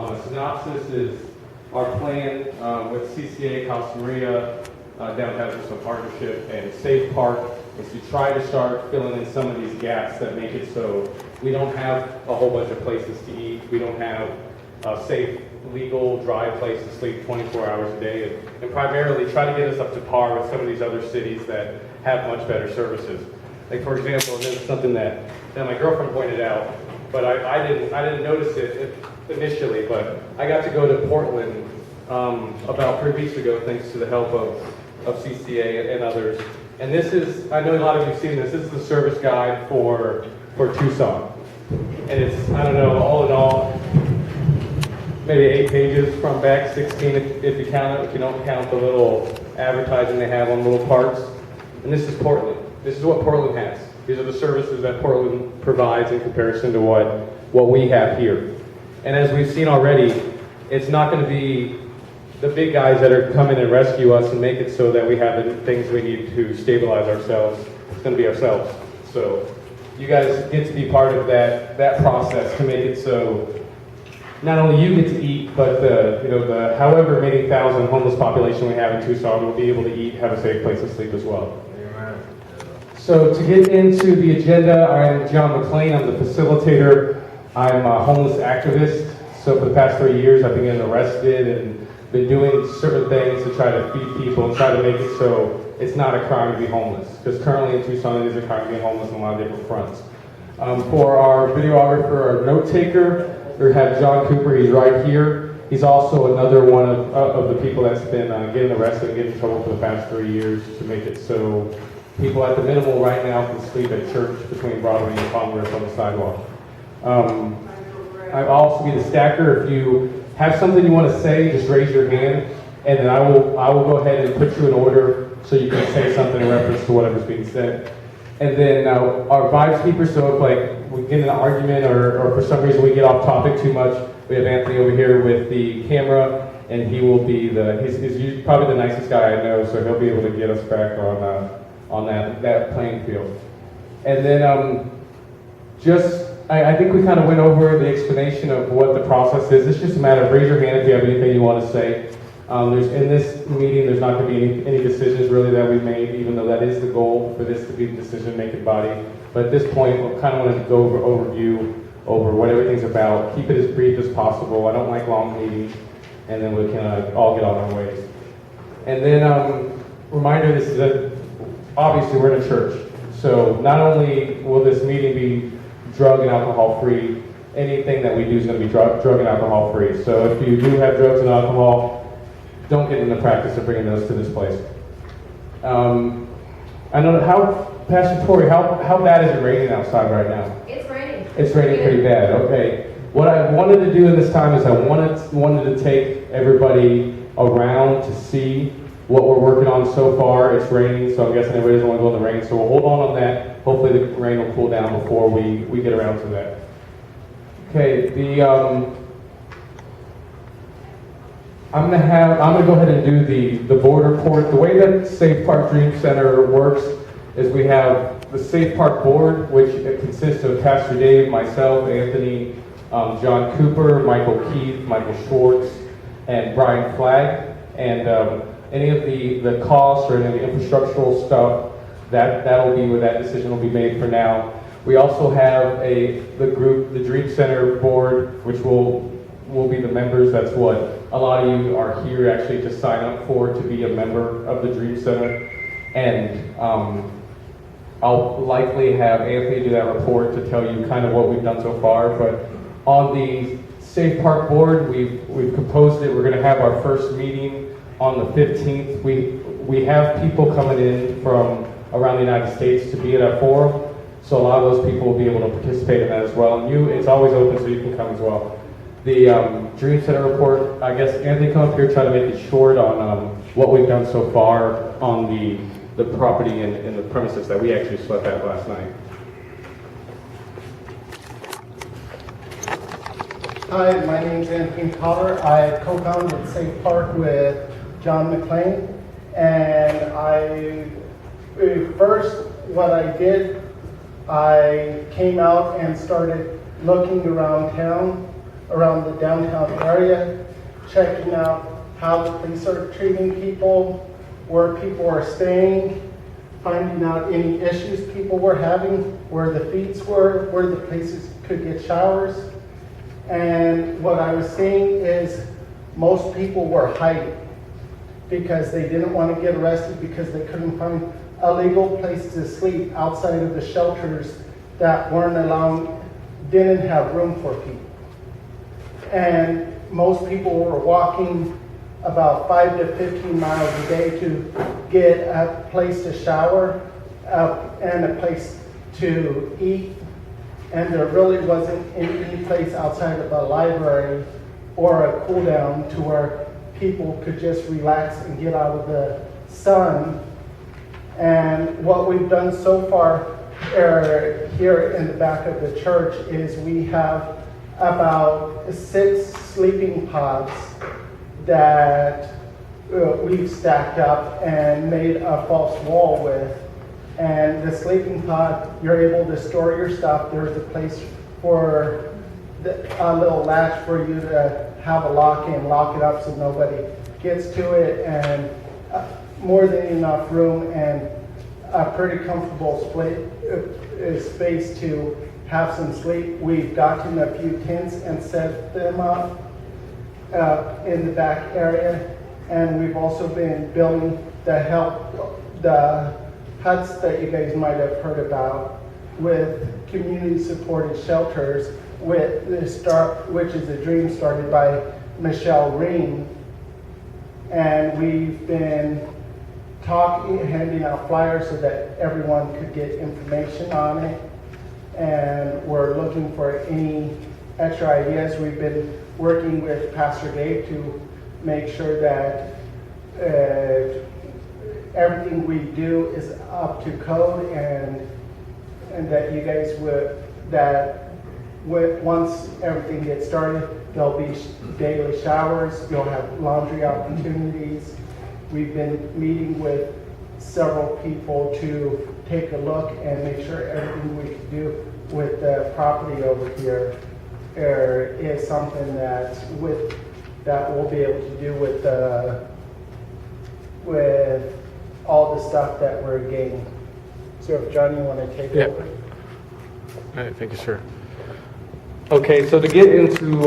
A synopsis is our plan with CCA, Casa Maria, Downtown Houston Partnership, and Safe Park is to try to start filling in some of these gaps that make it so we don't have a whole bunch of places to eat. We don't have a safe, legal, dry place to sleep 24 hours a day, and primarily try to get us up to par with some of these other cities that have much better services. Like, for example, and this is something that my girlfriend pointed out, but I didn't notice it initially, but I got to go to Portland about 3 weeks ago thanks to the help of CCA and others. And this is, I know a lot of you have seen this is the service guide for Tucson. And it's, I don't know, all in all, maybe 8 pages from back, 16 if you count it, if you don't count the little advertising they have on little parts. And this is Portland. This is what Portland has. These are the services that Portland provides in comparison to what we have here. And as we've seen already, it's not going to be the big guys that are coming and rescue us and make it so that we have the things we need to stabilize ourselves. It's going to be ourselves. So you guys get to be part of that process to make it so not only you get to eat, but the however many thousand homeless population we have in Tucson will be able to eat, have a safe place to sleep as well. Amen. So to get into the agenda, I'm John McClain. I'm the facilitator. I'm a homeless activist. So for the past 3 years, I've been getting arrested and been doing certain things to try to feed people and try to make it so it's not a crime to be homeless. Because currently in Tucson, it is a crime to be homeless on a lot of different fronts. For our videographer, our note taker, we have John Cooper. He's right here. He's also another one of the people that's been getting arrested and getting in trouble for the past 3 years to make it so people at the minimal right now can sleep at church between Broadway and Congress on the sidewalk. I'll also be the stacker. If you have something you want to say, just raise your hand, and then I will go ahead and put you in order so you can say something in reference to whatever's being said. And then our vibes keeper, so if like we get in an argument or for some reason we get off topic too much, we have Anthony over here with the camera, and he will be he's probably the nicest guy I know, so he'll be able to get us back on that playing field. And then I think we kind of went over the explanation of what the process is. It's just a matter of raise your hand if you have anything you want to say. In this meeting, there's not going to be any decisions really that we've made, even though that is the goal for this to be the decision-making body. But at this point, we kind of wanted to go over overview over what everything's about. Keep it as brief as possible. I don't like long meetings, and then we can all get on our ways. And then reminder: obviously we're in a church, so not only will this meeting be drug and alcohol free, anything that we do is going to be drug and alcohol free. So if you do have drugs and alcohol, don't get in the practice of bringing those to this place. I know Pastor Tori, how bad is it raining outside right now? It's raining. It's raining pretty bad. Okay. What I wanted to do in this time is I wanted to take everybody around to see what we're working on so far. It's raining, so I'm guessing everybody doesn't want to go in the rain. So we'll hold on that. Hopefully the rain will cool down before we get around to that. Okay. I'm gonna go ahead and do the board report. The way that Safe Park Dream Center works is we have the Safe Park board, which consists of Pastor Dave, myself, Anthony, John Cooper, Michael Keith, Michael Schwartz, and Brian Flagg. And any of the costs or any of the infrastructural stuff, that'll be where that decision will be made for now. We also have the Dream Center board, which will be the members. That's what a lot of you are here actually to sign up for, to be a member of the Dream Center. And I'll likely have Anthony do that report to tell you kind of what we've done so far. But on the Safe Park board, we've composed it. We're going to have our first meeting on the 15th. We have people coming in from around the United States to be at our forum. So a lot of those people will be able to participate in that as well. And it's always open, so you can come as well. The Dream Center report, I guess Anthony, come up here, try to make it short on what we've done so far on the property and the premises that we actually slept at last night. Hi, my name is Anthony Cotter. I co-founded Safe Park with John McClain. And what I did, I came out and started looking around town around the downtown area, checking out how the police are treating people, where people are staying, finding out any issues people were having, where the feeds were, where the places could get showers. And what I was seeing is most people were hiding because they didn't want to get arrested because they couldn't find a legal place to sleep outside of the shelters that didn't have room for people. And most people were walking about 5 to 15 miles a day to get a place to shower and a place to eat. And there really wasn't any place outside of a library or a cool down to where people could just relax and get out of the sun. And what we've done so far here in the back of the church is we have about 6 sleeping pods that we've stacked up and made a false wall with. And the sleeping pod, you're able to store your stuff. There's a place for a little latch for you to have a lock and lock it up so nobody gets to it, and more than enough room and a pretty comfortable space to have some sleep. We've gotten a few tents and set them up in the back area, and we've also been building the huts that you guys might have heard about with community-supported shelters, which is a dream started by Michelle Ring. And we've been handing out flyers so that everyone could get information on it. And we're looking for any extra ideas. We've been working with Pastor Dave to make sure that everything we do is up to code, and that you guys once everything gets started, there'll be daily showers, you'll have laundry opportunities. We've been meeting with several people to take a look and make sure everything we can do with the property over here is something that we'll be able to do with all the stuff that we're gaining. So if John, you want to take over? All right, thank you, sir. Okay, so to get into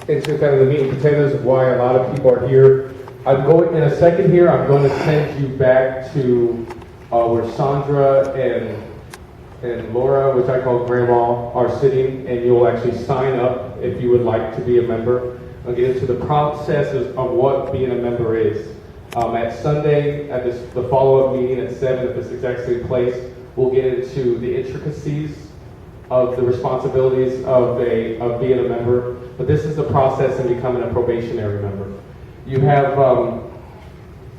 kind of the meat and potatoes of why a lot of people are here, I'm going in a second here. I'm going to send you back to where Sandra and Laura, which I call Grandma, are sitting, and you'll actually sign up if you would like to be a member. I'll get into the processes of what being a member is. At Sunday, at the follow-up meeting at 7 at this exact same place, we'll get into the intricacies of the responsibilities of being a member. But this is the process in becoming a probationary member. You have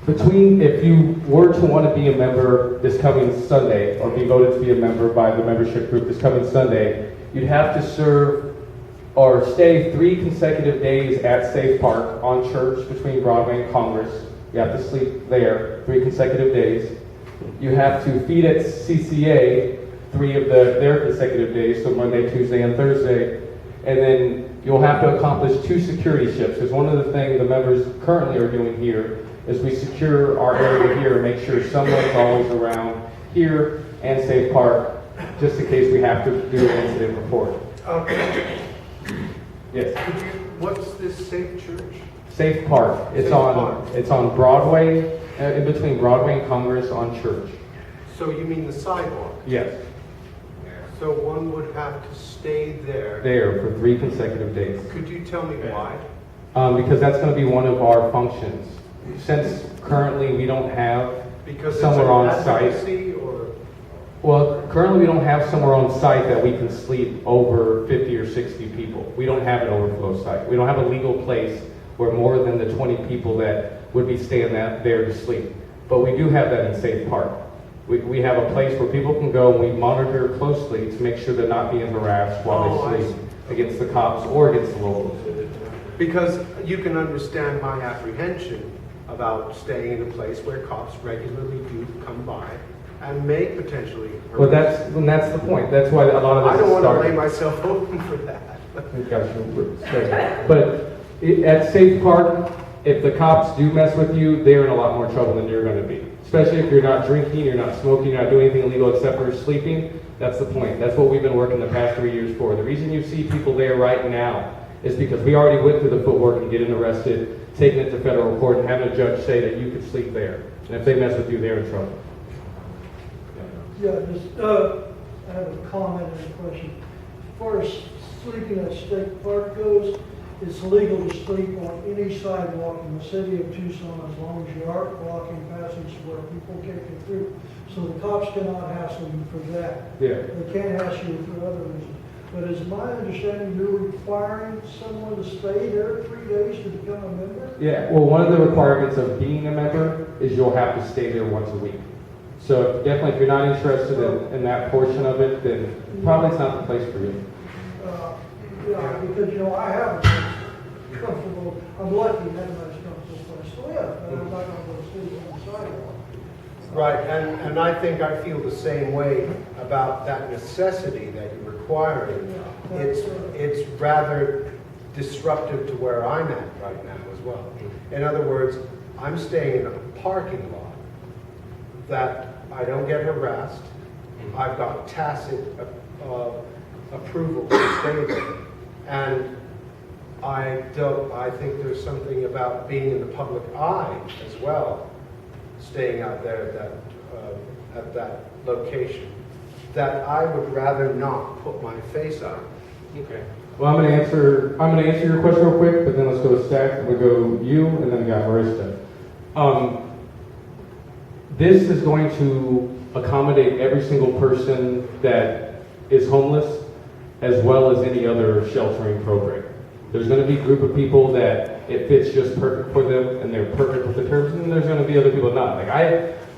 if you were to want to be a member this coming Sunday, or be voted to be a member by the membership group this coming Sunday, you'd have to serve or stay 3 consecutive days at Safe Park on Church between Broadway and Congress. You have to sleep there 3 consecutive days. You have to feed at CCA 3 of their consecutive days, so Monday, Tuesday, and Thursday. And then you'll have to accomplish 2 security shifts, because one of the things the members currently are doing here is we secure our area here and make sure someone's always around here and Safe Park, just in case we have to do an incident report. Okay. Yes. What's this Safe Church? Safe Park. It's on Broadway, in between Broadway and Congress on Church. So you mean the sidewalk? Yes. So one would have to stay there. There for 3 consecutive days. Could you tell me why? Because that's going to be one of our functions. Since currently we don't have Because somewhere on site. advocacy or Well, currently we don't have somewhere on site that we can sleep over 50 or 60 people. We don't have an overflow site. We don't have a legal place where more than the 20 people that would be staying there to sleep. But we do have that in Safe Park. We have a place where people can go, and we monitor closely to make sure they're not being harassed while they sleep against the cops or against the locals. because you can understand my apprehension about staying in a place where cops regularly do come by and may potentially hurt. Well, that's the point. That's why a lot of this I don't is want to lay starting. myself open for that. But at Safe Park, if the cops do mess with you, they're in a lot more trouble than you're gonna be. Especially if you're not drinking, you're not smoking, you're not doing anything illegal except for sleeping. That's the point. That's what we've been working the past 3 years for. The reason you see people there right now is because we already went through the footwork and getting arrested, taking it to federal court, and having a judge say that you could sleep there. And if they mess with you, they're in trouble. Yeah, just, I have a comment and a question. As far as sleeping at State Park goes, it's legal to sleep on any sidewalk in the city of Tucson as long as you aren't blocking passage where people can't get through. So the cops cannot hassle you for that. Yeah. They can't hassle you for other reasons. But is my understanding you're requiring someone to stay there 3 days to become a member? Yeah, well, one of the requirements of being a member is you'll have to stay there once a week. So definitely, if you're not interested in that portion of it, then probably it's not the place for you. Yeah, because, you know, I have a comfortable, I'm lucky to have a nice comfortable place to live, but I'm not gonna go sleep on the sidewalk. Right, and I think I feel the same way about that necessity that you're requiring. It's rather disruptive to where I'm at right now as well. In other words, I'm staying in a parking lot that I don't get harassed. I've got tacit approval to stay there. And I think there's something about being in the public eye as well, staying out there at that location, that I would rather not put my face on. Okay. Well, I'm gonna answer your question real quick, but then let's go to Stack. We'll go you, and then we got Marista. This is going to accommodate every single person that is homeless, as well as any other sheltering program. There's going to be a group of people that it fits just perfect for them, and they're perfect with the terms, and there's going to be other people not. Like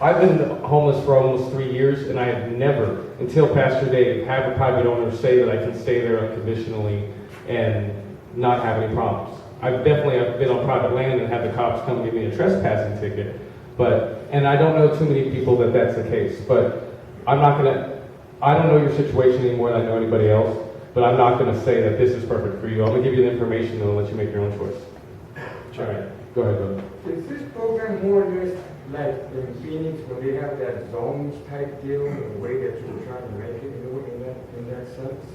I've been homeless for almost 3 years, and I have never, until Pastor Dave, have a private owner say that I can stay there unconditionally and not have any problems. I've been on private land and had the cops come give me a trespassing ticket, and I don't know too many people that that's the case. But I don't know your situation any more than I know anybody else. But I'm not going to say that this is perfect for you. I'm going to give you the information and I'll let you make your own choice. All right, go ahead, brother. Is this program more or less like in Phoenix where they have that zones type deal in the way that you're trying to make it in that sense?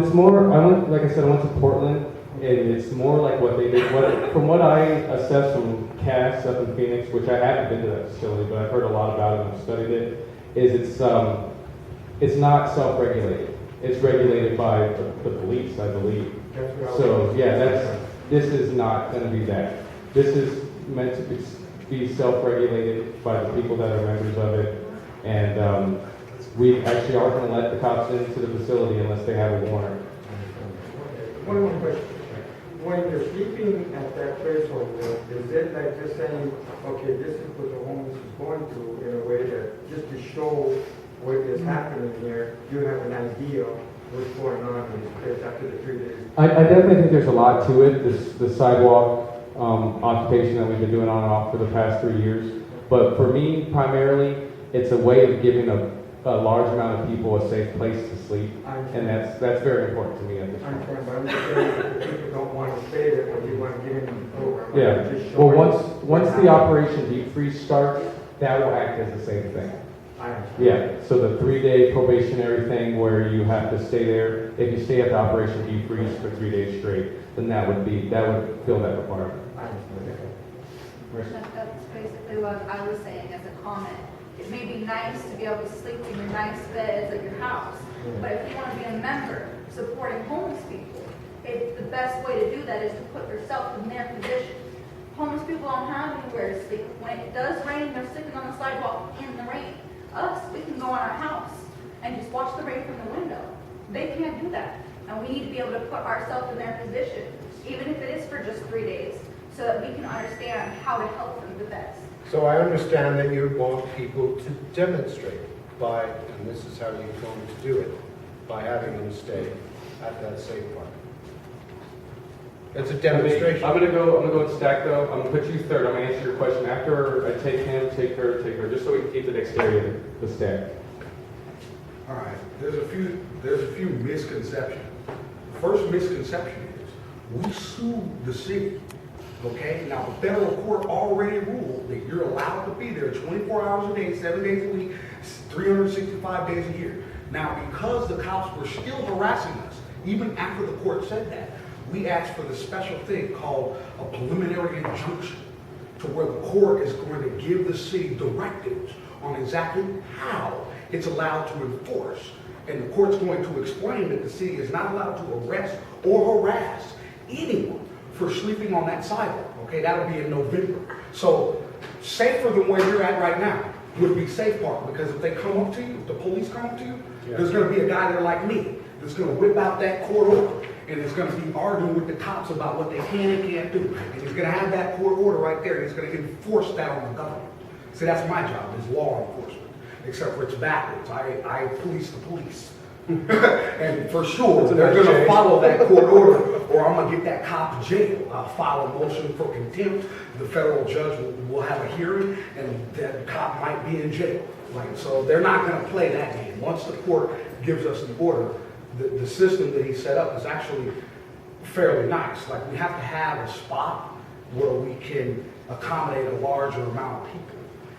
It's more, like I said, I went to Portland, and it's more like what they did. From what I assessed from CAS up in Phoenix, which I haven't been to that facility, but I've heard a lot about it and I've studied it, is it's not self-regulated. It's regulated by the police, I believe. So yeah, this is not going to be that. This is meant to be self-regulated by the people that are members of it, and we actually aren't going to let the cops into the facility unless they have a warrant. One more question. When you're sleeping at that place, is it like just saying, okay, this is what the homeless is going through in a way that just to show what is happening here, you have an idea of what's going on in this place after the 3 days? I definitely think there's a lot to it, the sidewalk occupation that we've been doing on and off for the past 3 years. But for me, primarily, it's a way of giving a large amount of people a safe place to sleep. And that's very important to me at this I'm point. trying, but I'm just saying that people don't want to stay there, but they want to get in the program. Yeah, Just well, showing once the Operation Deep Freeze starts, that will act as the same thing. I understand. Yeah, so the 3-day probationary thing where you have to stay there, if you stay at the Operation Deep Freeze for 3 days straight, then that would fill that requirement. I understand. That's basically what I was saying as a comment. It may be nice to be able to sleep in your nice beds at your house, but if you want to be a member supporting homeless people, the best way to do that is to put yourself in their position. Homeless people don't have anywhere to sleep. When it does rain, they're sleeping on the sidewalk in the rain. Us, we can go in our house and just watch the rain from the window. They can't do that. And we need to be able to put ourselves in their position, even if it is for just 3 days, so that we can understand how to help them the best. So I understand that you want people to demonstrate by, and this is how you're going to do it, by having them stay at that safe park. It's a demonstration. I'm gonna go and Stack though. I'm gonna put you third. I'm gonna answer your question after I take him, take her, just so we can keep the dexterity of the Stack. All right, there's a few misconceptions first misconception is, we sued the city, okay? Now, the federal court already ruled that you're allowed to be there 24 hours a day, 7 days a week, 365 days a year. Now, because the cops were still harassing us, even after the court said that, we asked for the special thing called a preliminary injunction, to where the court is going to give the city directives on exactly how it's allowed to enforce. And the court's going to explain that the city is not allowed to arrest or harass anyone for sleeping on that sidewalk. Okay, that'll be in November. So safer than where you're at right now would be Safe Park, because if they come up to you, if the police come up to you, there's gonna be a guy there like me that's gonna whip out that court order, and is gonna be arguing with the cops about what they can and can't do. And he's gonna have that court order right there, and he's gonna enforce that on the government. See, that's my job, is law enforcement, except for it's backwards. I police the police. And for sure, they're gonna follow that court order, or I'm gonna get that cop in jail. I'll file a motion for contempt, the federal judge will have a hearing, and that cop might be in jail. Like, so they're not gonna play that game. Once the court gives us the order, the system that he set up is actually fairly nice. Like, we have to have a spot where we can accommodate a larger amount of people.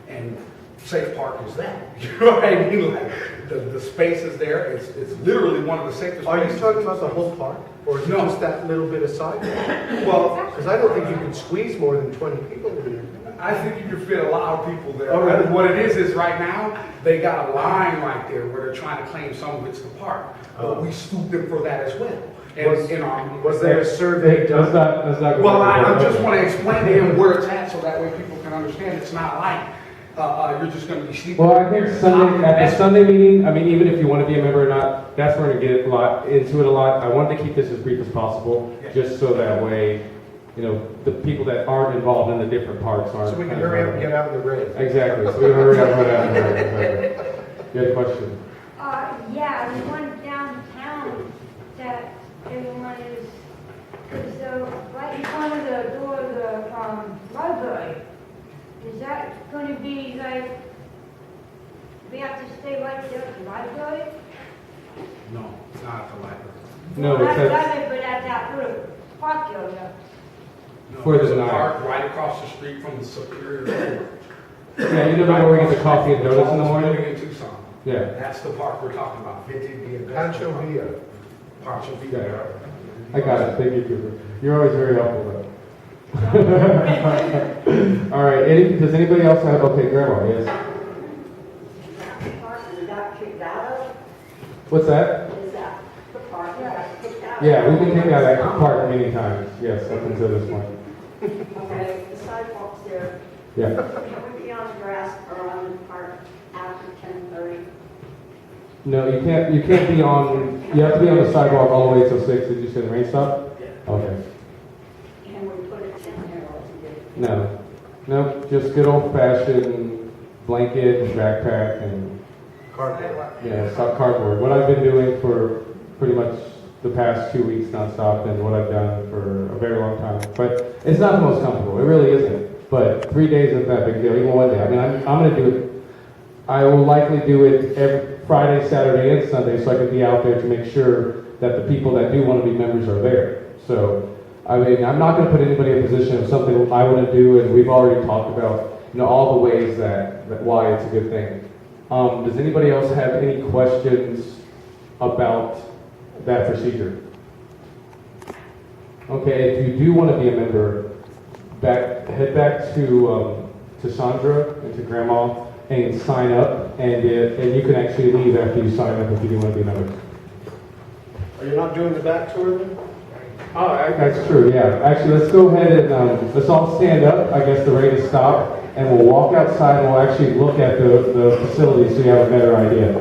And Safe Park is that. You know what I mean? Like, the space is there. It's literally one of the safest Are you places. talking about the whole park? Or is it No. just that little bit of sidewalk? Well, Because I don't think you can squeeze more than 20 people in there. I think you can fit a lot of people there. Oh, really? What it is right now, they got a line right there where they're trying to claim some of it's the park. But we sued them for that as well. And Was there a survey done? Let's not go Well, back I to that. just want to explain to him where it's at, so that way people can understand it's not like you're just going to be sleeping. Well, I think Sunday, at the Sunday meeting, I mean, even if you want to be a member or not, that's where we're going to get into it a lot. I wanted to keep this as brief as possible, just so that way, you know, the people that aren't involved in the different parks aren't. So we can hurry up and get out in the rain. Exactly, so we can hurry up, right out there. You had a question? Yeah, the one downtown that everyone is, so right in front of the door of the library, is that going to be like, we have to stay right there at the library? No, it's not at the library. No, Not it's the at, library, but at that little park area. No, For the there's a night. park right across the street from the Superior Court. yeah, you know the where we get the coffee and donuts in the morning? Building in Tucson. Yeah. That's the park we're talking about, 50 Pancho Villa. Pancho Villa. Yeah. I got it, thank you, Cooper. You're always very helpful, though. All right, does anybody else have, okay, Grandma, yes. Park we got kicked out of, What's that? is that the park we got kicked out of? Yeah, we've been kicked out of that park many times, yes, up until this point. Okay, the sidewalks there, Yeah. can we be on the grass or on the park after 10:30? No, you can't be on, you have to be on the sidewalk all the way till 6, did you say the rain stop? Okay. Can we put a tent there or something? No, just good old fashioned blanket and backpack and, Cardboard. yeah, soft cardboard. What I've been doing for pretty much the past 2 weeks nonstop and what I've done for a very long time. But it's not the most comfortable, it really isn't. But 3 days isn't that big a deal, even one day. I mean, I'm gonna do it, I will likely do it every Friday, Saturday, and Sunday, so I can be out there to make sure that the people that do want to be members are there. So, I mean, I'm not going to put anybody in a position of something I want to do, and we've already talked about, you know, all the ways that why it's a good thing. Does anybody else have any questions about that procedure? Okay, if you do want to be a member, head back to Sandra and to Grandma and sign up, and you can actually leave after you sign up if you do want to be a member. Are you not doing the back tour then? Oh, that's true, yeah. Actually, let's go ahead and let's all stand up. I guess the rain has stopped, and we'll walk outside and we'll actually look at the facility so you have a better idea.